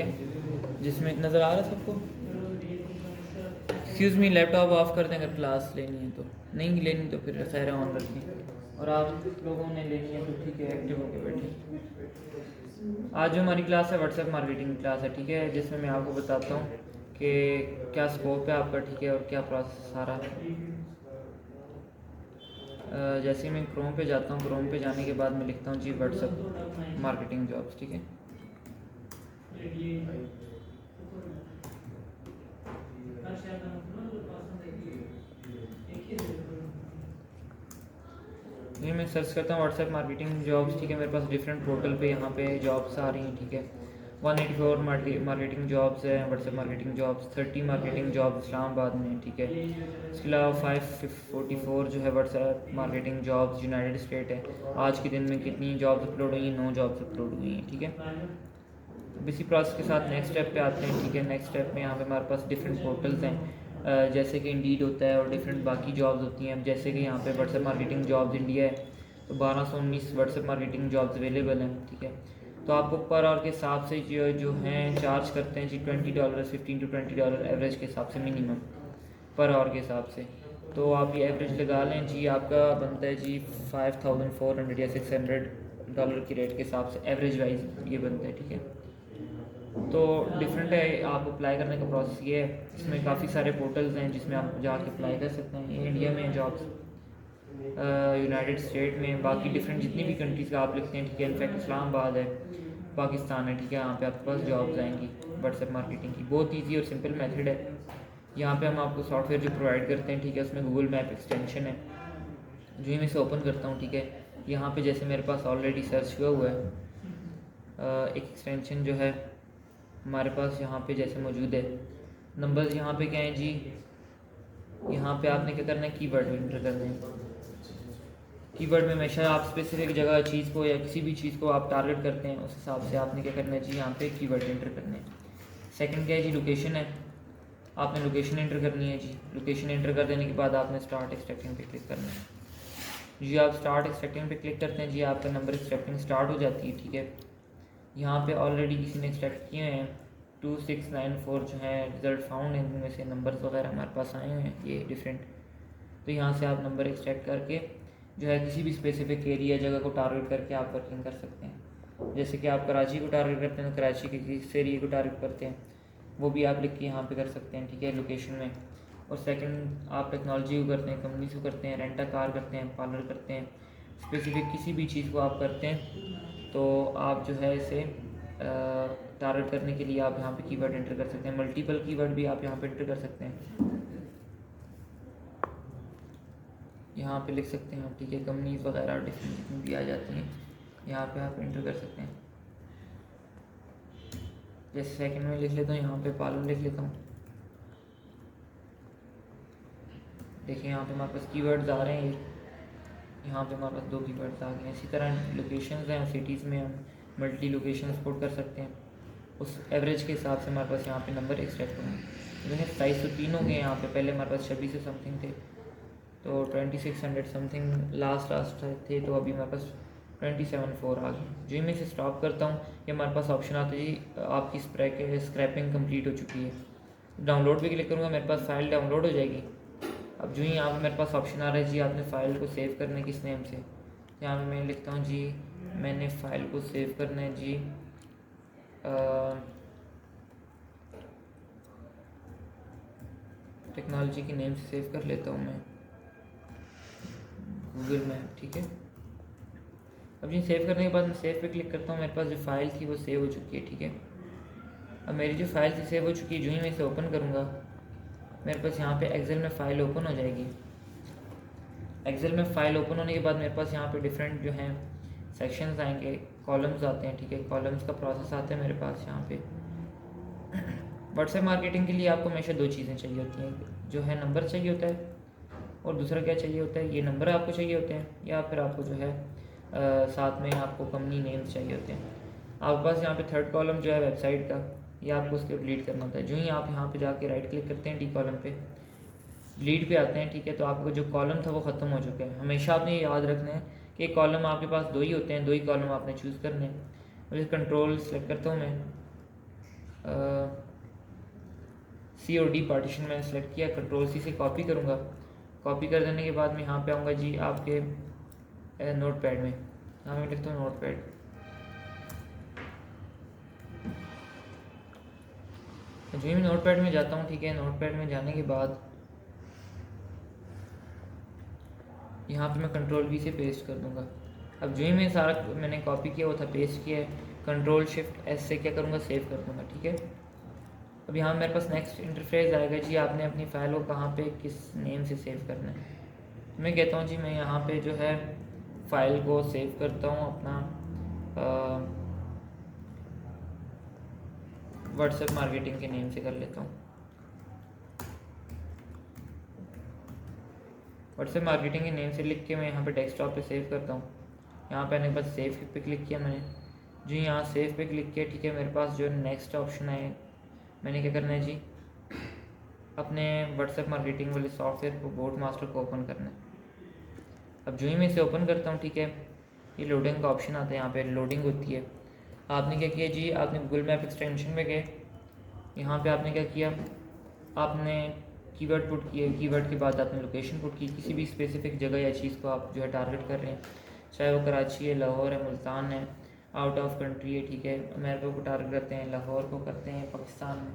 है, जिसमें नज़र आ रहा है सबको। एक्सक्यूज़ मी, लैपटॉप ऑफ कर दें अगर क्लास लेनी है तो, नहीं लेनी तो फिर खैर है ऑन रखें, और आप लोगों ने लेनी है तो ठीक है एक्टिव होकर बैठे। आज जो हमारी क्लास है व्हाट्सएप मार्केटिंग क्लास है, ठीक है, जिसमें मैं आपको बताता हूँ कि क्या स्कोप है आपका, ठीक है, और क्या प्रोसेस सारा। जैसे मैं क्रोम पे जाता हूँ, क्रोम पे जाने के बाद मैं लिखता हूँ जी व्हाट्सएप मार्केटिंग जॉब्स, ठीक है। ये मैं सर्च करता हूँ व्हाट्सएप मार्केटिंग जॉब्स, ठीक है। मेरे पास डिफरेंट पोर्टल पे यहाँ पे जॉब्स आ रही हैं, ठीक है। 184 मार्केटिंग जॉब्स है WhatsApp marketing jobs, 30 marketing jobs Islamabad में, ठीक है। इसके अलावा 544 जो है WhatsApp marketing jobs United state है। आज के दिन में कितनी जॉब्स अपलोड हुई हैं? 9 जॉब्स अपलोड हुई हैं, ठीक है। अब इसी प्रोसेस के साथ नेक्स्ट स्टेप पे आते हैं, ठीक है। नेक्स्ट स्टेप में यहाँ पे हमारे पास डिफरेंट पोर्टल्स हैं, जैसे कि इंडीड होता है और डिफरेंट बाकी जॉब्स होती हैं। अब जैसे कि यहाँ पे व्हाट्सएप मार्केटिंग जॉब्स इंडिया है तो 1219 व्हाट्सएप मार्केटिंग जॉब्स अवेलेबल हैं, ठीक है। तो आपको पर आवर के हिसाब से जो हैं चार्ज करते हैं जी $20, $15 to $20 एवरेज के हिसाब से मिनिमम पर आवर के हिसाब से। तो आप ये एवरेज लगा लें जी, आपका बनता है जी $5400 या $600 की रेट के हिसाब से एवरेज वाइज ये बनता है, ठीक है। तो डिफरेंट है आप अप्लाई करने का प्रोसेस ये है। इसमें काफ़ी सारे पोर्टल्स हैं जिसमें आप जाके अप्लाई कर सकते हैं। ये इंडिया में जॉब्स, यूनाइटेड स्टेट में, बाकी डिफरेंट जितनी भी कंट्रीज़ का आप लिखते हैं, ठीक है। इनफैक्ट इस्लामाबाद है, पाकिस्तान है, ठीक है। यहाँ पे आपके पास जॉब्स आएंगी व्हाट्सएप मार्केटिंग की। बहुत ईजी और सिंपल मेथड है। यहाँ पे हम आपको सॉफ्टवेयर जो प्रोवाइड करते हैं, ठीक है, उसमें गूगल मैप एक्सटेंशन है। जो ही मैं इसे ओपन करता हूँ, ठीक है, यहाँ पे जैसे मेरे पास ऑलरेडी सर्च हुआ हुआ है एक एक्सटेंशन जो है हमारे पास यहाँ पे जैसे मौजूद है। नंबर्स यहाँ पे क्या है जी, यहाँ पे आपने क्या करना है, कीवर्ड एंटर करना है। कीवर्ड में हमेशा आप स्पेसिफिक जगह चीज़ को या किसी भी चीज़ को आप टारगेट करते हैं, उस हिसाब से आपने क्या करना है जी, यहाँ पे कीवर्ड एंटर करने हैं। सेकंड क्या है जी, लोकेशन है। आपने लोकेशन एंटर करनी है जी। लोकेशन एंटर कर देने के बाद आपने स्टार्ट एक्सट्रैक्टिंग पे क्लिक करना है जी। आप स्टार्ट एक्सट्रैक्टिंग पे क्लिक करते हैं जी, आपका नंबर एक्सट्रैक्टिंग स्टार्ट हो जाती है, ठीक है। यहाँ पे ऑलरेडी किसी ने एक्सट्रैक्ट किए हैं 2694 जो है रिज़ल्ट फाउंड है, इनमें से नंबर्स वगैरह हमारे पास आए हुए हैं ये डिफरेंट। तो यहाँ से आप नंबर एक्सट्रैक्ट करके जो है किसी भी स्पेसिफिक एरिया जगह को टारगेट करके आप वर्किंग कर सकते हैं। जैसे कि आप कराची को टारगेट करते हैं तो कराची के किस एरिया को टारगेट करते हैं वो भी आप लिख के यहाँ पे कर सकते हैं, ठीक है, लोकेशन में। और सेकंड आप टेक्नोलॉजी को करते हैं, कंपनीज को करते हैं, रेंटा कार करते हैं, पार्लर करते हैं, स्पेसिफिक किसी भी चीज़ को आप करते हैं तो आप जो है इसे टारगेट करने के लिए आप यहाँ पे कीवर्ड एंटर कर सकते हैं। मल्टीपल कीवर्ड भी आप यहाँ पे एंटर कर सकते हैं, यहाँ पे लिख सकते हैं आप, ठीक है। कंपनीज वगैरह डिफरेंट जितनी भी आ जाती हैं यहाँ पे आप एंटर कर सकते हैं। जैसे सेकंड में लिख लेता हूँ, यहाँ पे पार्लर लिख लेता हूँ। देखिए यहाँ पे हमारे पास कीवर्ड्स आ रहे हैं, यहाँ पे हमारे पास 2 कीवर्ड्स आ गए हैं। इसी तरह लोकेशंस हैं, सिटीज़ में हम मल्टी लोकेशन सपोर्ट कर सकते हैं। उस एवरेज के हिसाब से हमारे पास यहाँ पे नंबर एक्सट्रैक्ट होंगे। देखिए 2703 हो गए यहाँ पे, पहले हमारे पास 2600 समथिंग थे तो 2600 समथिंग लास्ट थे, तो अभी हमारे पास 274 आ गए। जो ही मैं इसे स्टॉप करता हूँ ये हमारे पास ऑप्शन आता है जी आपकी स्क्रैपिंग कंप्लीट हो चुकी है। डाउनलोड पे क्लिक करूँगा मेरे पास फ़ाइल डाउनलोड हो जाएगी। अब जो ही यहाँ पे मेरे पास ऑप्शन आ रहा है जी आपने फ़ाइल को सेव करना है किस नेम से, यहाँ पे मैं लिखता हूँ जी मैंने फ़ाइल को सेव करना है जी टेक्नोलॉजी के नेम से सेव कर लेता हूँ मैं, गूगल मैप, ठीक है। अब ये सेव करने के बाद मैं सेव पे क्लिक करता हूँ, मेरे पास जो फ़ाइल थी वो सेव हो चुकी है, ठीक है। अब मेरी जो फ़ाइल थी सेव हो चुकी है, जो ही मैं इसे ओपन करूँगा मेरे पास यहाँ पे एक्सेल में फ़ाइल ओपन हो जाएगी। एक्सेल में फ़ाइल ओपन होने के बाद मेरे पास यहाँ पे डिफरेंट जो हैं सेक्शंस आएंगे, कॉलम्स आते हैं, ठीक है। कॉलम्स का प्रोसेस आता है मेरे पास यहाँ पे। व्हाट्सएप मार्केटिंग के लिए आपको हमेशा 2 चीज़ें चाहिए होती हैं, जो है नंबर चाहिए होता है और दूसरा क्या चाहिए होता है, ये नंबर आपको चाहिए होते हैं या फिर आपको जो है साथ में आपको कंपनी नेम्स चाहिए होते हैं। आपके पास यहाँ पे थर्ड कॉलम जो है वेबसाइट का, ये आपको उसके डिलीट करना होता है। जो ही आप यहाँ पे जाके राइट क्लिक करते हैं डी कॉलम पे, डिलीट पे आते हैं, ठीक है, तो आपका जो कॉलम था वो ख़त्म हो चुका है। हमेशा आपने ये याद रखना है कि कॉलम आपके पास 2 ही होते हैं, 2 ही कॉलम आपने चूज़ करने हैं। मुझे कंट्रोल सेलेक्ट करता हूँ मैं, सी और डी पार्टीशन मैंने सेलेक्ट किया, कंट्रोल सी से कॉपी करूँगा। कॉपी कर देने के बाद मैं यहाँ पे आऊँगा जी आपके नोट पैड में, यहाँ मैं लिखता हूँ नोट पैड। जो ही मैं नोट पैड में जाता हूँ, ठीक है, नोट पैड में जाने के बाद यहाँ पे मैं कंट्रोल वी से पेस्ट कर दूँगा। अब जो ही मैं सारा मैंने कॉपी किया वो था पेस्ट किया है, कंट्रोल शिफ्ट एस से क्या करूँगा, सेव कर दूँगा, ठीक है। अब यहाँ मेरे पास नेक्स्ट इंटरफेस आएगा जी, आपने अपनी फ़ाइल को कहाँ पे किस नेम से सेव करना है। तो मैं कहता हूँ जी मैं यहाँ पे जो है फ़ाइल को सेव करता हूँ अपना व्हाट्सएप मार्केटिंग के नेम से कर लेता हूँ। व्हाट्सएप मार्केटिंग के नेम से लिख के मैं यहाँ पे डेस्कटॉप पे सेव करता हूँ। यहाँ पे आने के बाद सेव पे क्लिक किया मैंने, जी यहाँ सेव पे क्लिक किया, ठीक है। मेरे पास जो नेक्स्ट ऑप्शन है, मैंने क्या करना है जी, अपने व्हाट्सएप मार्केटिंग वाले सॉफ्टवेयर को बोट मास्टर को ओपन करना है। अब जो ही मैं इसे ओपन करता हूँ, ठीक है, ये लोडिंग का ऑप्शन आता है, यहाँ पे लोडिंग होती है। आपने क्या किया जी, आपने गूगल मैप एक्सटेंशन में गए, यहाँ पे आपने क्या किया, आपने कीवर्ड पुट किए, कीवर्ड के बाद आपने लोकेशन पुट की, किसी भी स्पेसिफिक जगह या चीज़ को आप जो है टारगेट कर रहे हैं, चाहे वो कराची है, लाहौर है, मुल्तान है, आउट ऑफ कंट्री है, ठीक है। अमेरिका को टारगेट करते हैं, लाहौर को करते हैं पाकिस्तान में,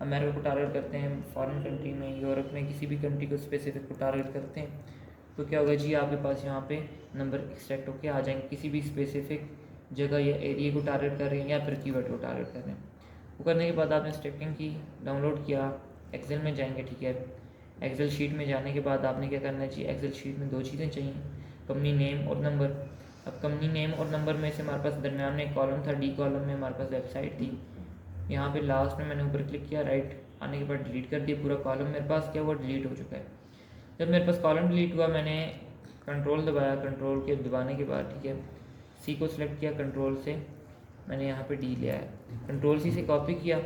अमेरिका को टारगेट करते हैं फॉरेन कंट्री में, यूरोप में, किसी भी कंट्री को स्पेसिफिक को टारगेट करते हैं, तो क्या होगा जी, आपके पास यहाँ पे नंबर एक्सट्रैक्ट होकर आ जाएंगे। किसी भी स्पेसिफिक जगह या एरिया को टारगेट कर रहे हैं या फिर कीवर्ड को टारगेट कर रहे हैं, वो करने के बाद आपने स्क्रिप्टिंग की, डाउनलोड किया, एक्सेल में जाएंगे, ठीक है। एक्सेल शीट में जाने के बाद आपने क्या करना है जी, एक्सेल शीट में दो चीज़ें चाहिए, कंपनी नेम और नंबर। अब कंपनी नेम और नंबर में से हमारे पास दरमियान में एक कॉलम था, डी कॉलम में हमारे पास वेबसाइट थी। यहाँ पे लास्ट में मैंने ऊपर क्लिक किया, राइट आने के बाद डिलीट कर दिया, पूरा कॉलम मेरे पास क्या हुआ, डिलीट हो चुका है। जब मेरे पास कॉलम डिलीट हुआ, मैंने कंट्रोल दबाया, कंट्रोल के दबाने के बाद, ठीक है, सी को सिलेक्ट किया, कंट्रोल से मैंने यहाँ पे डी लिया है, कंट्रोल सी से कॉपी किया,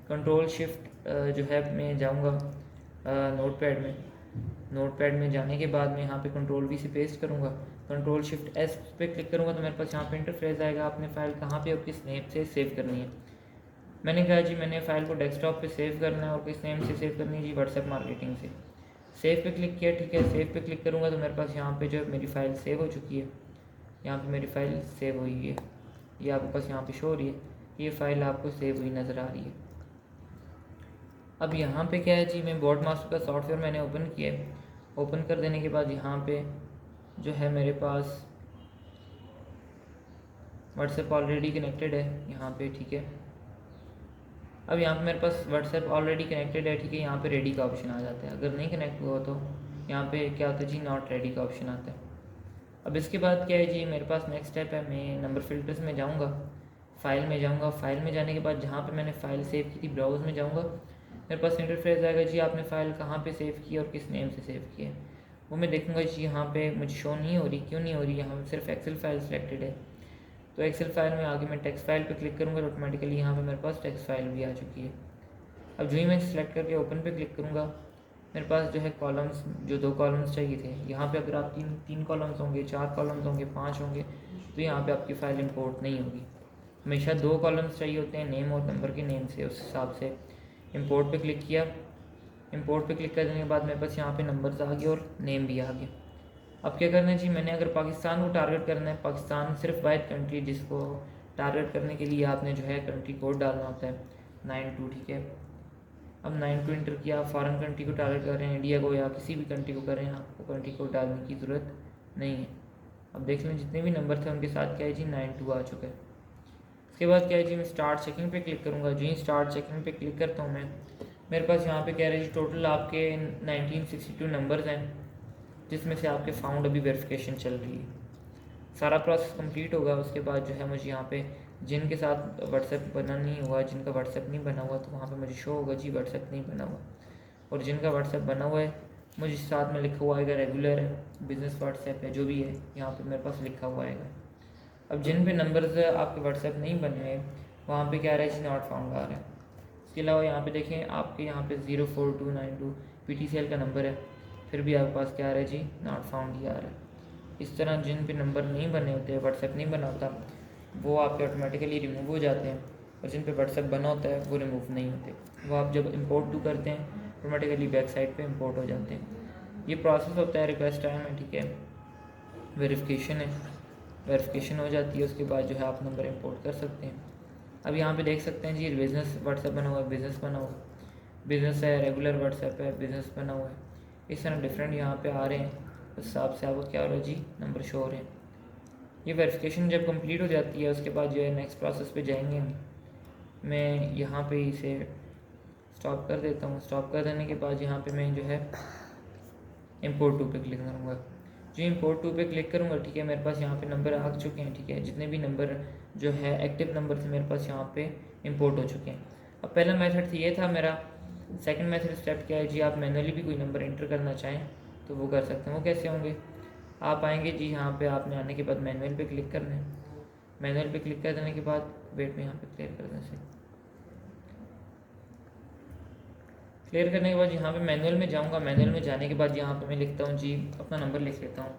कंट्रोल शिफ्ट जो है मैं जाऊँगा नोट पैड में, नोट पैड में जाने के बाद मैं यहाँ पे कंट्रोल वी से पेस्ट करूँगा, कंट्रोल शिफ्ट एस पे क्लिक करूँगा तो मेरे पास यहाँ पे इंटरफेस आएगा, आपने फ़ाइल कहाँ पे और किस नेम से सेव करनी है। मैंने कहा जी मैंने फ़ाइल को डेस्कटॉप पे सेव करना है और किस नेम से सेव करनी है जी, व्हाट्सएप मार्केटिंग से। सेव पे क्लिक किया, ठीक है, सेव पे क्लिक करूँगा तो मेरे पास यहाँ पे जो मेरी फ़ाइल सेव हो चुकी है, यहाँ पे मेरी फ़ाइल सेव हुई है, ये आपके पास यहाँ पे शो हो रही है, ये फ़ाइल आपको सेव हुई नज़र आ रही है। अब यहाँ पे क्या है जी, मैं बोट मास्टर का सॉफ्टवेयर मैंने ओपन किया है, ओपन कर देने के बाद यहाँ पे जो है मेरे पास व्हाट्सएप ऑलरेडी कनेक्टेड है यहाँ पे, ठीक है। अब यहाँ पे मेरे पास व्हाट्सएप ऑलरेडी कनेक्टेड है, ठीक है, यहाँ पे रेडी का ऑप्शन आ जाता है। अगर नहीं कनेक्ट हुआ तो यहाँ पे क्या होता है जी, नॉट रेडी का ऑप्शन आता है। अब इसके बाद क्या है जी, मेरे पास नेक्स्ट स्टेप है, मैं नंबर फिल्टर्स में जाऊँगा, फ़ाइल में जाऊँगा, फ़ाइल में जाने के बाद जहाँ पे मैंने फ़ाइल सेव की थी ब्राउज़ में जाऊँगा, मेरे पास इंटरफेस आएगा जी, आपने फ़ाइल कहाँ पे सेव की और किस नेम से सेव की है, वो मैं देखूँगा जी। यहाँ पे मुझे शो नहीं हो रही, क्यों नहीं हो रही, यहाँ सिर्फ एक्सेल फाइल सेलेक्टेड है, तो एक्सेल फाइल में आगे मैं टेक्स्ट फाइल पे क्लिक करूँगा तो ऑटोमेटिकली यहाँ पे मेरे पास टेक्स्ट फाइल भी आ चुकी है। अब जो ही मैं सेलेक्ट करके ओपन पे क्लिक करूँगा, मेरे पास जो है कॉलम्स, जो दो कॉलम्स चाहिए थे, यहाँ पे अगर आप तीन कॉलम्स होंगे, 4 कॉलम्स होंगे, 5 होंगे, तो यहाँ पे आपकी फ़ाइल इंपोर्ट नहीं होगी। हमेशा 2 कॉलम्स चाहिए होते हैं, नेम और नंबर के नेम से, उस हिसाब से इंपोर्ट पे क्लिक किया। इंपोर्ट पे क्लिक करने के बाद मेरे पास यहाँ पे नंबर्स आ गए और नेम भी आ गया। अब क्या करना है जी, मैंने अगर पाकिस्तान को टारगेट करना है, पाकिस्तान सिर्फ वाहिद कंट्री जिसको टारगेट करने के लिए आपने जो है कंट्री कोड डालना होता है 92, ठीक है। अब 92 इंटर किया, फॉरेन कंट्री को टारगेट कर रहे हैं, इंडिया को या किसी भी कंट्री को कर रहे हैं, आपको कंट्री कोड डालने की ज़रूरत नहीं है। अब देख लें जितने भी नंबर थे उनके साथ क्या है जी, 92 आ चुका है। इसके बाद क्या है जी, मैं स्टार्ट चेकिंग पे क्लिक करूँगा। जो ही स्टार्ट चेकिंग पे क्लिक करता हूँ मैं, मेरे पास यहाँ पे कह रहे हैं जी टोटल आपके 1962 नंबर्स हैं, जिसमें से आपके फाउंड अभी वेरिफिकेशन चल रही है। सारा प्रोसेस कंप्लीट होगा, उसके बाद जो है मुझे यहाँ पे जिनके साथ व्हाट्सएप बना नहीं हुआ, जिनका व्हाट्सएप नहीं बना हुआ, तो वहाँ पे मुझे शो होगा जी व्हाट्सएप नहीं बना हुआ, और जिनका व्हाट्सएप बना हुआ है मुझे साथ में लिखा हुआ आएगा रेगुलर है, बिज़नेस व्हाट्सएप है, जो भी है यहाँ पे मेरे पास लिखा हुआ आएगा। अब जिन पे नंबर्स आपके व्हाट्सएप नहीं बने हैं वहाँ पे क्या आ रहा है जी, नॉट फाउंड आ रहा है। इसके अलावा यहाँ पे देखें, आपके यहाँ पे 04292 PTCL का नंबर है, फिर भी आपके पास क्या आ रहा है जी, नॉट फाउंड ही आ रहा है। इस तरह जिन पे नंबर नहीं बने होते, व्हाट्सएप नहीं बना होता, वो आपके ऑटोमेटिकली रिमूव हो जाते हैं। और जिन पे व्हाट्सएप बना होता है वो रिमूव नहीं होते। वो आप जब इंपोर्ट टू करते हैं ऑटोमेटिकली बैक साइड पे इंपोर्ट हो जाते हैं। ये प्रोसेस होता है, रिक्वेस्ट टाइम है, ठीक है, वेरिफिकेशन है, वेरिफिकेशन हो जाती है, उसके बाद जो है आप नंबर इंपोर्ट कर सकते हैं। अब यहाँ पे देख सकते हैं जी बिज़नेस व्हाट्सएप बना हुआ है, बिज़नेस बना हुआ है, बिज़नेस है, रेगुलर व्हाट्सएप है, बिज़नेस बना हुआ है, इस तरह डिफरेंट यहाँ पे आ रहे हैं। उस हिसाब से आपको क्या हो रहा है जी, नंबर शो हो रहे हैं। ये वेरिफिकेशन जब कंप्लीट हो जाती है उसके बाद जो है नेक्स्ट प्रोसेस पे जाएंगे हम। मैं यहाँ पे इसे स्टॉप कर देता हूँ। स्टॉप कर देने के बाद यहाँ पे मैं जो है इंपोर्ट टू पे क्लिक करूँगा। जो इंपोर्ट टू पे क्लिक करूँगा, ठीक है, मेरे पास यहाँ पे नंबर आ चुके हैं, ठीक है, जितने भी नंबर जो है एक्टिव नंबर थे मेरे पास यहाँ पे इंपोर्ट हो चुके हैं। अब पहला मेथड ये था मेरा। सेकंड मेथड स्टेप क्या है जी, आप मैनुअली भी कोई नंबर एंटर करना चाहें तो वो कर सकते हैं। वो कैसे होंगे, आप आएंगे जी यहाँ पे, आपने आने के बाद मैनुअल पे क्लिक करना है। मैनुअल पे क्लिक कर देने के बाद वेट में यहाँ पे क्लियर कर दें से क्लियर करने के बाद यहाँ पे मैनुअल में जाऊँगा। मैनुअल में जाने के बाद यहाँ पे मैं लिखता हूँ जी, अपना नंबर लिख लेता हूँ।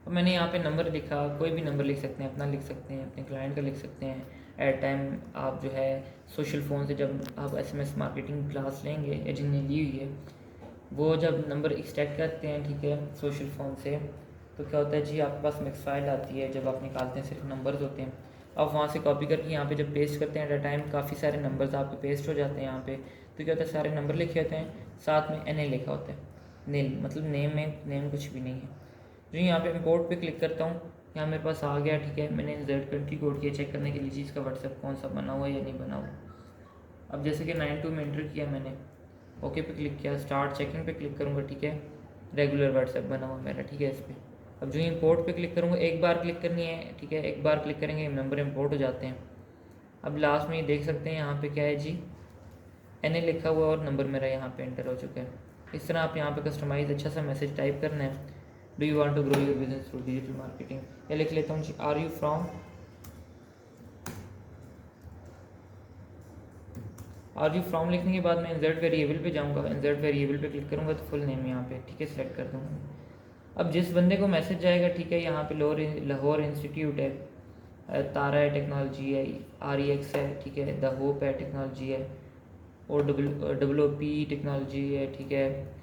अब मैंने यहाँ पे नंबर लिखा, कोई भी नंबर लिख सकते हैं, अपना लिख सकते हैं, अपने क्लाइंट का लिख सकते हैं। एट टाइम आप जो है सोशल फ़ोन से जब आप एसएमएस मार्केटिंग क्लास लेंगे या जिनने ली हुई है वो जब नंबर एक्सट्रैक्ट करते हैं, ठीक है, सोशल फ़ोन से, तो क्या होता है जी, आपके पास मिक्स फाइल आती है। जब आप निकालते हैं सिर्फ नंबर्स होते हैं, आप वहाँ से कॉपी करके यहाँ पे जब पेस्ट करते हैं एट अ टाइम काफ़ी सारे नंबर्स आपके पेस्ट हो जाते हैं यहाँ पे। तो क्या होता है, सारे नंबर लिखे होते हैं, साथ में NA लिखा होता है, नील, मतलब नेम कुछ भी नहीं है। जो यहाँ पे इंपोर्ट पे क्लिक करता हूँ, यहाँ मेरे पास आ गया, ठीक है, मैंने इंसर्ट कंट्री कोड किया चेक करने के लिए चीज़ का व्हाट्सएप कौन सा बना हुआ है या नहीं बना हुआ। अब जैसे कि 92 में एंटर किया मैंने, ओके पे क्लिक किया, स्टार्ट चेकिंग पे क्लिक करूँगा, ठीक है, रेगुलर व्हाट्सएप बना हुआ मेरा, ठीक है, इस पर। अब जो इंपोर्ट पे क्लिक करूँगा, एक बार क्लिक करनी है, ठीक है, एक बार क्लिक करेंगे नंबर इंपोर्ट हो जाते हैं। अब लास्ट में ये देख सकते हैं यहाँ पे क्या है जी, NA लिखा हुआ और नंबर मेरा यहाँ पे एंटर हो चुका है। इस तरह आप यहाँ पे कस्टमाइज अच्छा सा मैसेज टाइप करना है, do you want to grow your business through digital marketing, या लिख लेता हूँ जी, आर यू फ्रॉम लिखने के बाद मैं इंसर्ट वेरिएबल पे जाऊँगा। इंसर्ट वेरिएबल पे क्लिक करूँगा तो फुल नेम यहाँ पे, ठीक है, सेलेक्ट कर दूँगा। अब जिस बंदे को मैसेज जाएगा, ठीक है, यहाँ पे लाहौर इंस्टीट्यूट है, तारा है टेक्नोलॉजी है, REX है, ठीक है, द होप है टेक्नोलॉजी है, और WOP टेक्नोलॉजी है, ठीक है,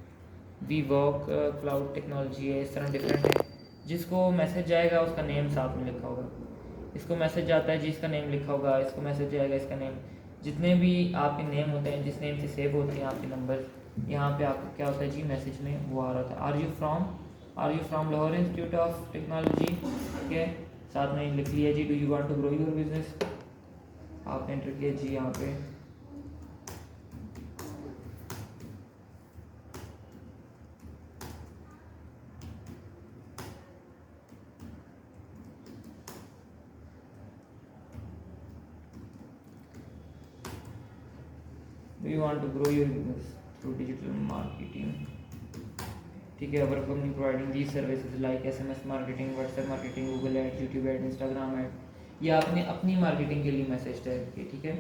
वी वॉक क्लाउड टेक्नोलॉजी है। इस तरह डिफरेंट है। जिसको मैसेज जाएगा उसका नेम साथ में लिखा होगा। इसको मैसेज जाता है जी, इसका नेम लिखा होगा, इसको मैसेज जाएगा, इसका नेम, जितने भी आपके नेम होते हैं, जिस नेम से सेव होते हैं आपके नंबर, यहाँ पे आपको क्या होता है जी, मैसेज में वो आ रहा था, are you from Lahore Institute of Technology, ठीक है, साथ में लिख लिया जी, do you want to grow your business, आपने एंटर किया जी यहाँ पे। Do you want to grow your business through digital marketing? ठीक है, our company providing these services like SMS marketing, WhatsApp marketing, Google ad, YouTube ad, Instagram ad. ये आपने अपनी मार्केटिंग के लिए मैसेज टाइप किया, ठीक है।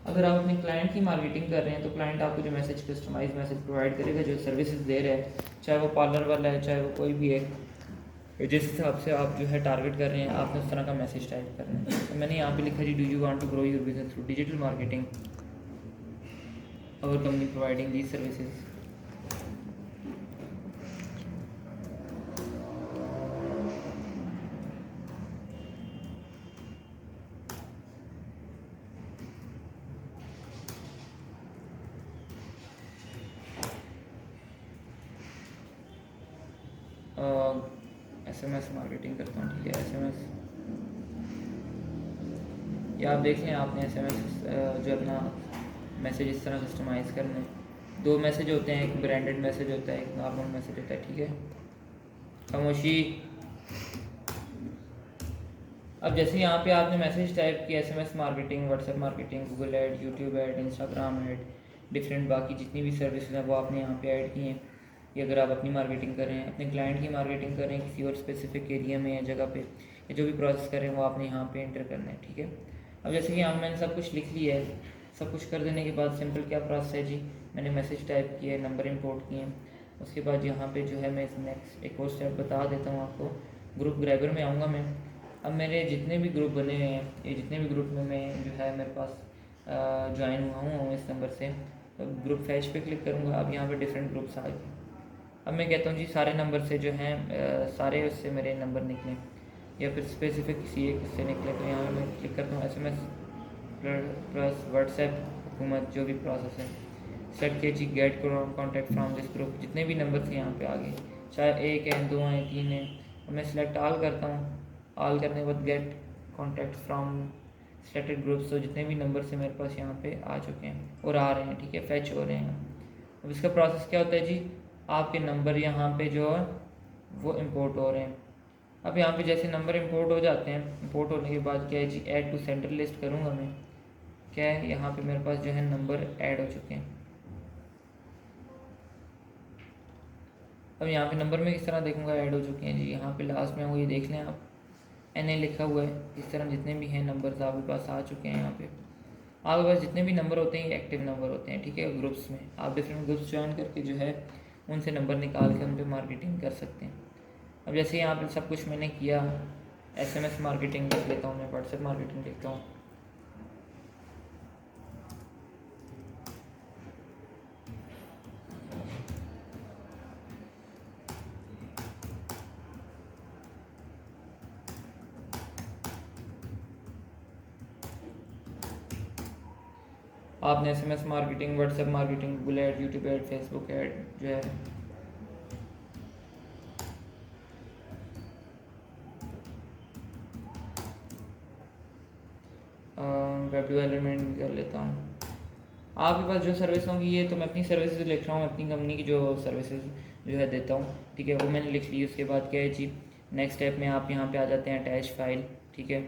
अगर आप अपने क्लाइंट की मार्केटिंग कर रहे हैं तो क्लाइंट आपको जो मैसेज कस्टमाइज मैसेज प्रोवाइड करेगा, जो सर्विसेज दे रहा है, चाहे वो पार्लर वाला है, चाहे वो कोई भी है, जिस हिसाब से आप जो है टारगेट कर रहे हैं, आपने उस तरह का मैसेज टाइप करना है। तो मैंने यहाँ पे लिखा जी, do you want to grow your business through digital marketing, our company providing these services. SMS marketing करता हूँ, ठीक है, SMS, या आप देख लें, आपने SMS जो अपना मैसेज इस तरह कस्टमाइज़ करने, दो मैसेज होते हैं, एक ब्रांडेड मैसेज होता है, एक नॉर्मल मैसेज होता है, ठीक है, खामोशी। अब जैसे यहाँ पे आपने मैसेज टाइप किया, SMS marketing, WhatsApp marketing, Google ad, YouTube ad, Instagram ad, different बाकी जितनी भी सर्विसेज हैं वो आपने यहाँ पे ऐड की हैं। ये अगर आप अपनी मार्केटिंग कर रहे हैं, अपने क्लाइंट की मार्केटिंग कर रहे हैं किसी और स्पेसिफिक एरिया में या जगह पे, या जो भी प्रोसेस कर रहे हैं वो आपने यहाँ पे एंटर करना है, ठीक है। अब जैसे कि यहाँ मैंने सब कुछ लिख लिया है, सब कुछ कर देने के बाद सिंपल क्या प्रोसेस है जी, मैंने मैसेज टाइप किया है, नंबर इंपोर्ट किए हैं। उसके बाद यहाँ पे जो है मैं नेक्स्ट एक और स्टेप बता देता हूँ आपको। ग्रुप ग्रैबर में आऊँगा मैं। अब मेरे जितने भी ग्रुप बने हुए हैं, ये जितने भी ग्रुप में मैं जो है मेरे पास ज्वाइन हुआ हूँ इस नंबर से, तो ग्रुप फैच पे क्लिक करूँगा। अब यहाँ पे डिफरेंट ग्रुप्स आ गए। अब मैं कहता हूँ जी सारे नंबर से जो हैं सारे उससे मेरे नंबर निकलें या फिर स्पेसिफिक किसी एक से निकले, तो यहाँ मैं क्लिक करता हूँ SMS प्लस व्हाट्सएप हुकूमत जो भी प्रोसेस है, सेट के जी get contact from this group. जितने भी नंबर थे यहाँ पे आ गए, चाहे एक है, दो हैं, तीन हैं। अब मैं सिलेक्ट ऑल करता हूँ। ऑल करने के बाद get contact from selected groups, तो जितने भी नंबर से मेरे पास यहाँ पे आ चुके हैं और आ रहे हैं, ठीक है, फैच हो रहे हैं। अब इसका प्रोसेस क्या होता है जी, आपके नंबर यहाँ पे जो है वो इंपोर्ट हो रहे हैं। अब यहाँ पे जैसे नंबर इंपोर्ट हो जाते हैं, इंपोर्ट होने के बाद क्या है जी, ऐड टू सेंटर लिस्ट करूँगा मैं। क्या है, यहाँ पे मेरे पास जो है नंबर ऐड हो चुके हैं। अब यहाँ पे नंबर में किस तरह देखूँगा ऐड हो चुके हैं जी, यहाँ पे लास्ट में वो ये देख लें आप, NA लिखा हुआ है। इस तरह जितने भी हैं नंबर्स आपके पास आ चुके हैं। यहाँ पे आपके पास जितने भी नंबर होते हैं ये एक्टिव नंबर होते हैं, ठीक है। ग्रुप्स में आप डिफरेंट ग्रुप्स ज्वाइन करके जो है उनसे नंबर निकाल के उन पर मार्केटिंग कर सकते हैं। अब जैसे यहाँ पे सब कुछ मैंने किया, SMS मार्केटिंग लिख लेता हूँ मैं, व्हाट्सएप मार्केटिंग लिखता हूँ। आपने SMS marketing, WhatsApp marketing, Google add, YouTube add, Facebook ad जो है वेब डेवलपमेंट कर लेता हूँ। आपके पास जो सर्विस होंगी ये तो मैं अपनी सर्विसेज लिख रहा हूँ, अपनी कंपनी की जो सर्विसेज जो है देता हूँ, ठीक है, वो मैंने लिख ली। उसके बाद क्या है जी, नेक्स्ट स्टेप में आप यहाँ पे आ जाते हैं अटैच फाइल, ठीक है।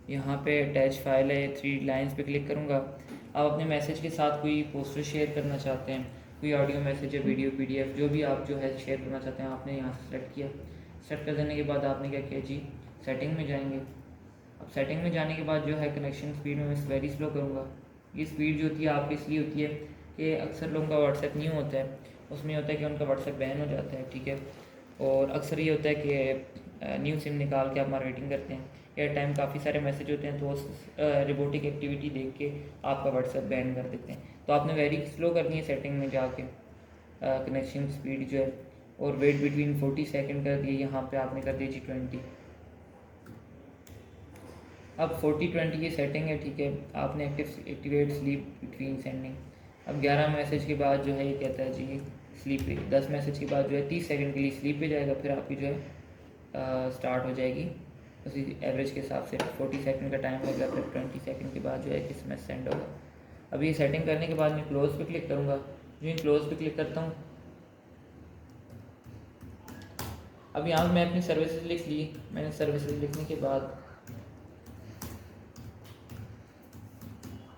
यहाँ पे अटैच फाइल है, 3 लाइंस पे क्लिक करूँगा। आप अपने मैसेज के साथ कोई पोस्टर शेयर करना चाहते हैं, कोई ऑडियो मैसेज या वीडियो PDF जो भी आप जो है शेयर करना चाहते हैं, आपने यहाँ से सेलेक्ट किया। सेलेक्ट कर देने के बाद आपने क्या किया जी, सेटिंग में जाएंगे। अब सेटिंग में जाने के बाद जो है कनेक्शन स्पीड में मैं वेरी स्लो करूँगा। ये स्पीड जो होती है आपकी इसलिए होती है कि अक्सर लोगों का व्हाट्सएप न्यू होता है, उसमें होता है कि उनका व्हाट्सएप बैन हो जाता है, ठीक है। और अक्सर ये होता है कि न्यू सिम निकाल के आप मार्केटिंग करते हैं, एयर टाइम काफ़ी सारे मैसेज होते हैं, तो उस रोबोटिक एक्टिविटी देख के आपका व्हाट्सएप बैन कर देते हैं। तो आपने वेरी स्लो करनी है सेटिंग में जाके, कनेक्शन स्पीड जो है, और वेट बिटवीन 40 सेकेंड कर दिए, यहाँ पे आपने कर दिया जी 20। अब 40-20 की सेटिंग है, ठीक है। आपने एक्टिवेट स्लीप बिटवीन सेंडिंग। अब 11 मैसेज के बाद जो है ये कहता है जी स्लीप पे। 10 मैसेज के बाद जो है 30 सेकंड के लिए स्लीप पे जाएगा, फिर आपकी जो है स्टार्ट हो जाएगी उसी एवरेज के हिसाब से। 40 सेकंड का टाइम होगा, फिर 20 सेकंड के बाद जो है किस मैसेज सेंड होगा। अभी ये सेटिंग करने के बाद मैं क्लोज पे क्लिक करूँगा। जो इन क्लोज पे क्लिक करता हूँ, अब यहाँ मैं अपनी सर्विसेज लिख ली। मैंने सर्विसेज लिखने के बाद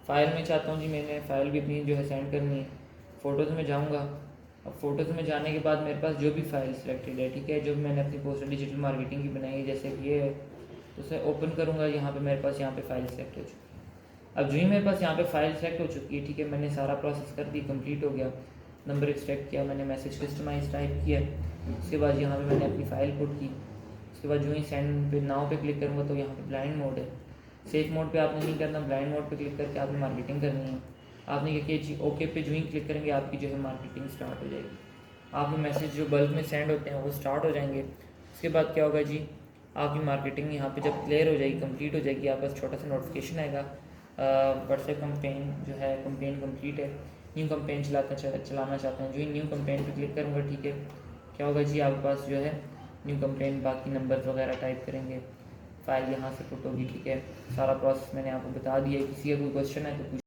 फ़ाइल में चाहता हूँ जी, मैंने फ़ाइल भी अपनी जो है सेंड करनी है। फ़ोटोज़ में जाऊँगा। अब फ़ोटोज़ में जाने के बाद मेरे पास जो भी फ़ाइल सिलेक्टेड है, ठीक है, जो भी मैंने अपनी पोस्टर डिजिटल मार्केटिंग की बनाई है, जैसे कि ये है, तो उसे ओपन करूँगा। यहाँ पे मेरे पास यहाँ पे फ़ाइल सेलेक्ट हो चुकी है। अब जो ही मेरे पास यहाँ पे फ़ाइल सेलेक्ट हो चुकी है, ठीक है, मैंने सारा प्रोसेस कर दी, कंप्लीट हो गया। नंबर एक्सट्रैक्ट किया मैंने, मैसेज कस्टमाइज टाइप किया, उसके बाद यहाँ पर मैंने अपनी फ़ाइल पुट की। उसके बाद जो ही सेंड पे नाउ पे क्लिक करूँगा तो यहाँ पर ब्लाइंड मोड है। सेफ मोड पे आपने नहीं करना, ब्लाइंड मोड पे क्लिक करके आपने मार्केटिंग करनी है। आपने क्या किया जी, ओके पे जो ही क्लिक करेंगे आपकी जो है मार्केटिंग स्टार्ट हो जाएगी। आपके मैसेज जो बल्क में सेंड होते हैं वो स्टार्ट हो जाएंगे। उसके बाद क्या होगा जी, आपकी मार्केटिंग यहाँ पे जब क्लियर हो जाएगी, कंप्लीट हो जाएगी, आपका छोटा सा नोटिफिकेशन आएगा, व्हाट्सएप कंपेन जो है कंपेन कंप्लीट है, न्यू कंपेन चलाना चाहते हैं। जो ही न्यू कंपेन पे क्लिक करूँगा, ठीक है, क्या होगा जी, आपके पास जो है न्यू कंपेन, बाकी नंबर वगैरह टाइप करेंगे, फ़ाइल यहाँ से पुट होगी, ठीक है। सारा प्रोसेस मैंने आपको बता दिया है। किसी का कोई क्वेश्चन है तो पूछ